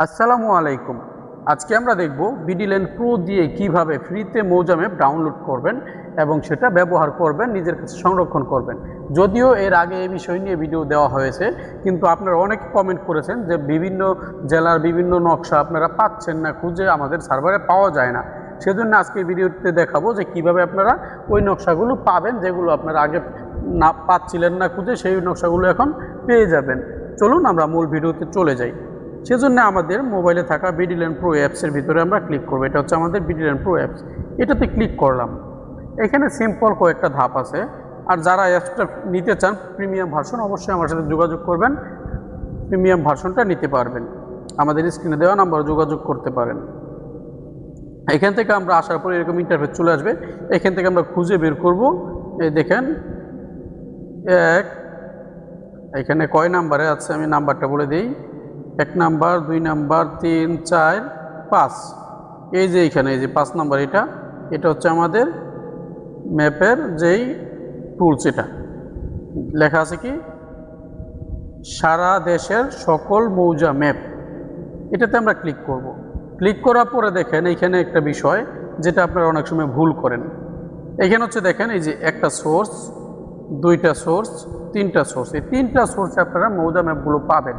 আসসালামু আলাইকুম। আজকে আমরা দেখব বিডিল্যান্ড প্রো দিয়ে কিভাবে ফ্রিতে মৌজা ম্যাপ ডাউনলোড করবেন এবং সেটা ব্যবহার করবেন, নিজের কাছে সংরক্ষণ করবেন। যদিও এর আগে এই বিষয় নিয়ে ভিডিও দেওয়া হয়েছে, কিন্তু আপনারা অনেকে কমেন্ট করেছেন যে বিভিন্ন জেলার বিভিন্ন নকশা আপনারা পাচ্ছেন না, খুঁজে আমাদের সার্ভারে পাওয়া যায় না। সেজন্য আজকে ভিডিওতে দেখাবো যে কিভাবে আপনারা ওই নকশাগুলো পাবেন, যেগুলো আপনারা আগে না পাচ্ছিলেন না খুঁজে, সেই নকশাগুলো এখন পেয়ে যাবেন। চলুন আমরা মূল ভিডিওতে চলে যাই। সেজন্য আমাদের মোবাইলে থাকা বিডিল্যান্ড প্রো অ্যাপসের ভিতরে আমরা ক্লিক করব। এটা হচ্ছে আমাদের বিডিল্যান্ড প্রো অ্যাপস। এটাতে ক্লিক করলাম। এখানে সিম্পল কয়েকটা ধাপ আছে। আর যারা অ্যাপসটা নিতে চান প্রিমিয়াম ভার্সন, অবশ্যই আমার সাথে যোগাযোগ করবেন, প্রিমিয়াম ভার্সনটা নিতে পারবেন। আমাদের স্ক্রিনে দেওয়া নাম্বারে যোগাযোগ করতে পারেন। এখান থেকে আমরা আসার পরে এরকম ইন্টারফেস চলে আসবে। এখান থেকে আমরা খুঁজে বের করব। এই দেখেন এখানে কয় নাম্বারে আছে আমি নাম্বারটা বলে দিই। 1 নাম্বার, 2 নাম্বার, 3, 4, 5। এই যে এখানে এই যে 5 নাম্বার, এটা হচ্ছে আমাদের ম্যাপের যেই টুলস। এটা লেখা আছে কি, সারা দেশের সকল মৌজা ম্যাপ। এটাতে আমরা ক্লিক করব। ক্লিক করার পরে দেখেন এইখানে একটা বিষয় যেটা আপনারা অনেক সময় ভুল করেন। এখানে হচ্ছে দেখেন এই যে একটা সোর্স, 2টা সোর্স, 3টা সোর্স। এই 3টা সোর্সে আপনারা মৌজা ম্যাপগুলো পাবেন।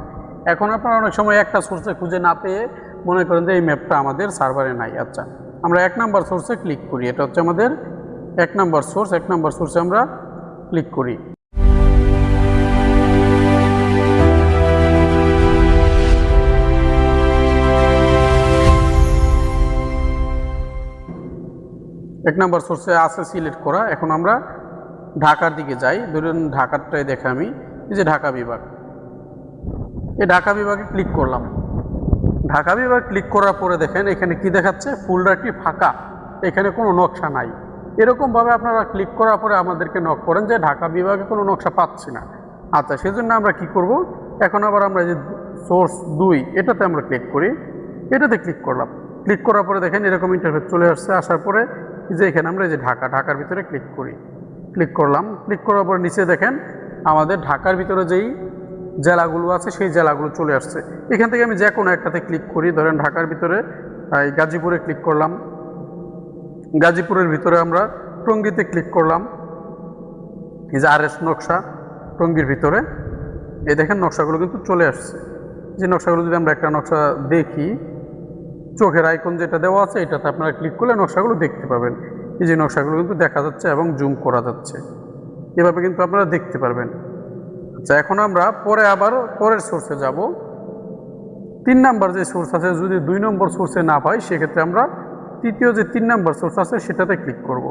এখন আপনারা অনেক সময় একটা সোর্সে খুঁজে না পেয়ে মনে করেন যে এই ম্যাপটা আমাদের সার্ভারে নাই। আচ্ছা, আমরা 1 নাম্বার সোর্সে ক্লিক করি। এটা হচ্ছে আমাদের 1 নাম্বার সোর্স। 1 নাম্বার সোর্সে আমরা ক্লিক করি। এক নাম্বার সোর্সে আছে সিলেক্ট করা। এখন আমরা ঢাকার দিকে যাই। ধরুন ঢাকারটাই দেখে আমি, এই যে ঢাকা বিভাগ। এই ঢাকা বিভাগে ক্লিক করলাম। ঢাকা বিভাগ ক্লিক করার পরে দেখেন এখানে কি দেখাচ্ছে, ফোল্ডারটি ফাঁকা, এখানে কোনো নকশা নাই। এরকমভাবে আপনারা ক্লিক করার পরে আমাদেরকে নক করেন যে ঢাকা বিভাগে কোনো নকশা পাচ্ছি না। আচ্ছা, সেজন্য আমরা কি করব, এখন আবার আমরা যে সোর্স 2 এটাতে আমরা ক্লিক করি। এটাতে ক্লিক করলাম। ক্লিক করার পরে দেখেন এরকম ইন্টারফেস চলে আসছে। আসার পরে যে এখানে আমরা যে ঢাকার ভিতরে ক্লিক করি। ক্লিক করলাম। ক্লিক করার পরে নিচে দেখেন আমাদের ঢাকার ভিতরে যেই জেলাগুলো আছে সেই জেলাগুলো চলে আসছে। এখান থেকে আমি যে কোনো একটাতে ক্লিক করি। ধরেন ঢাকার ভিতরে গাজীপুরে ক্লিক করলাম। গাজীপুরের ভিতরে আমরা টঙ্গীতে ক্লিক করলাম। এই যে RS নকশা টঙ্গীর ভিতরে, এই দেখেন নকশাগুলো কিন্তু চলে আসছে। যে নকশাগুলো যদি আমরা একটা নকশা দেখি, চোখের আইকন যেটা দেওয়া আছে এটাতে আপনারা ক্লিক করলে নকশাগুলো দেখতে পাবেন। এই যে নকশাগুলো কিন্তু দেখা যাচ্ছে এবং জুম করা যাচ্ছে, এভাবে কিন্তু আপনারা দেখতে পারবেন। আচ্ছা, এখন আমরা পরে আবার পরের সোর্সে যাব। 3 নাম্বার যে সোর্স আছে, যদি 2 নম্বর সোর্সে না পাই সেক্ষেত্রে আমরা তৃতীয় যে 3 নাম্বার সোর্স আছে সেটাতে ক্লিক করব।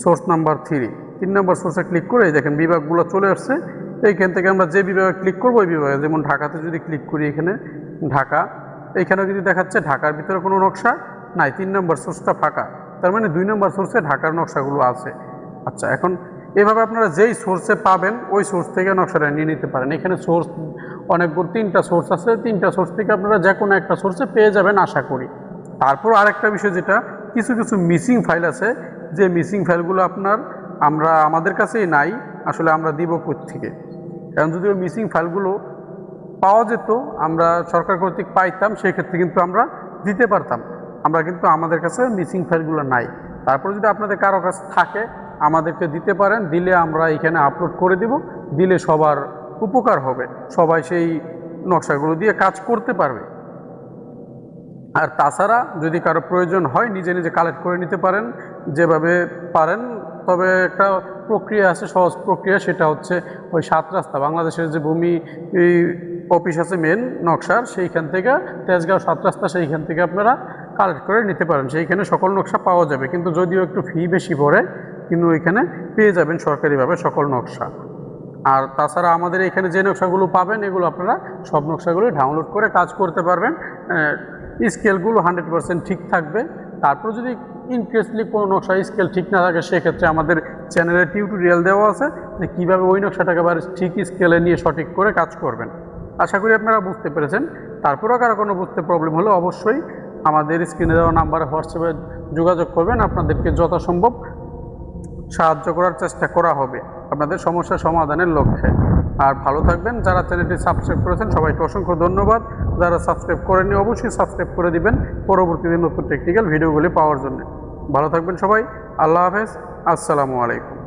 সোর্স নাম্বার 3 নাম্বার সোর্সে ক্লিক করে দেখেন বিভাগগুলো চলে আসছে। এইখান থেকে আমরা যে বিভাগে ক্লিক করবো ওই বিভাগে, যেমন ঢাকাতে যদি ক্লিক করি, এখানে ঢাকা, এইখানেও কিন্তু দেখাচ্ছে ঢাকার ভিতরে কোনো নকশা নাই, 3 নাম্বার সোর্সটা ফাঁকা। তার মানে 2 নাম্বার সোর্সে ঢাকার নকশাগুলো আছে। আচ্ছা, এখন এভাবে আপনারা যেই সোর্সে পাবেন ওই সোর্স থেকে নকশাটা নিয়ে নিতে পারেন। এখানে সোর্স অনেকগুলো 3টা সোর্স আছে, 3টা সোর্স থেকে আপনারা যে কোনো একটা সোর্সে পেয়ে যাবেন আশা করি। তারপর আরেকটা বিষয়, যেটা কিছু মিসিং ফাইল আছে, যে মিসিং ফাইলগুলো আমাদের কাছেই নাই, আসলে আমরা দিব কোত্থেকে? কারণ যদি ওই মিসিং ফাইলগুলো পাওয়া যেত, আমরা সরকার কর্তৃক পাইতাম, সেক্ষেত্রে কিন্তু আমরা দিতে পারতাম। আমরা কিন্তু আমাদের কাছে মিসিং ফাইলগুলো নাই। তারপর যদি আপনাদের কারো কাছে থাকে আমাদেরকে দিতে পারেন, দিলে আমরা এখানে আপলোড করে দিব। দিলে সবার উপকার হবে, সবাই সেই নকশাগুলো দিয়ে কাজ করতে পারবে। আর তাছাড়া যদি কারো প্রয়োজন হয় নিজে নিজে কালেক্ট করে নিতে পারেন, যেভাবে পারেন। তবে একটা প্রক্রিয়া আছে, সহজ প্রক্রিয়া, সেটা হচ্ছে ওই 7 রাস্তা, বাংলাদেশের যে ভূমি অফিস আছে মেন নকশার, সেইখান থেকে তেজগাঁও 7 রাস্তা, সেইখান থেকে আপনারা কালেক্ট করে নিতে পারেন। সেইখানে সকল নকশা পাওয়া যাবে, কিন্তু যদিও একটু ফি বেশি পড়ে, কিন্তু ওইখানে পেয়ে যাবেন সরকারিভাবে সকল নকশা। আর তাছাড়া আমাদের এখানে যে নকশাগুলো পাবেন এগুলো আপনারা সব নকশাগুলো ডাউনলোড করে কাজ করতে পারবেন। স্কেলগুলো 100% ঠিক থাকবে। তারপর যদি ইনকেসলি কোনো নকশা স্কেল ঠিক না থাকে, সেক্ষেত্রে আমাদের চ্যানেলে টিউটোরিয়াল দেওয়া আছে যে কীভাবে ওই নকশাটাকে আবার ঠিক স্কেলে নিয়ে সঠিক করে কাজ করবেন। আশা করি আপনারা বুঝতে পেরেছেন। তারপরেও কারো কোনো বুঝতে প্রবলেম হলে অবশ্যই আমাদের স্ক্রিনে দেওয়া নাম্বারে হোয়াটসঅ্যাপে যোগাযোগ করবেন। আপনাদেরকে যথাসম্ভব সাহায্য করার চেষ্টা করা হবে আপনাদের সমস্যা সমাধানের লক্ষ্যে। আর ভালো থাকবেন। যারা চ্যানেলটি সাবস্ক্রাইব করেছেন সবাইকে অসংখ্য ধন্যবাদ। যারা সাবস্ক্রাইব করেননি অবশ্যই সাবস্ক্রাইব করে দিবেন পরবর্তীতে নতুন টেকনিক্যাল ভিডিওগুলি পাওয়ার জন্য। ভালো থাকবেন সবাই। আল্লাহ হাফেজ। আসসালামু আলাইকুম।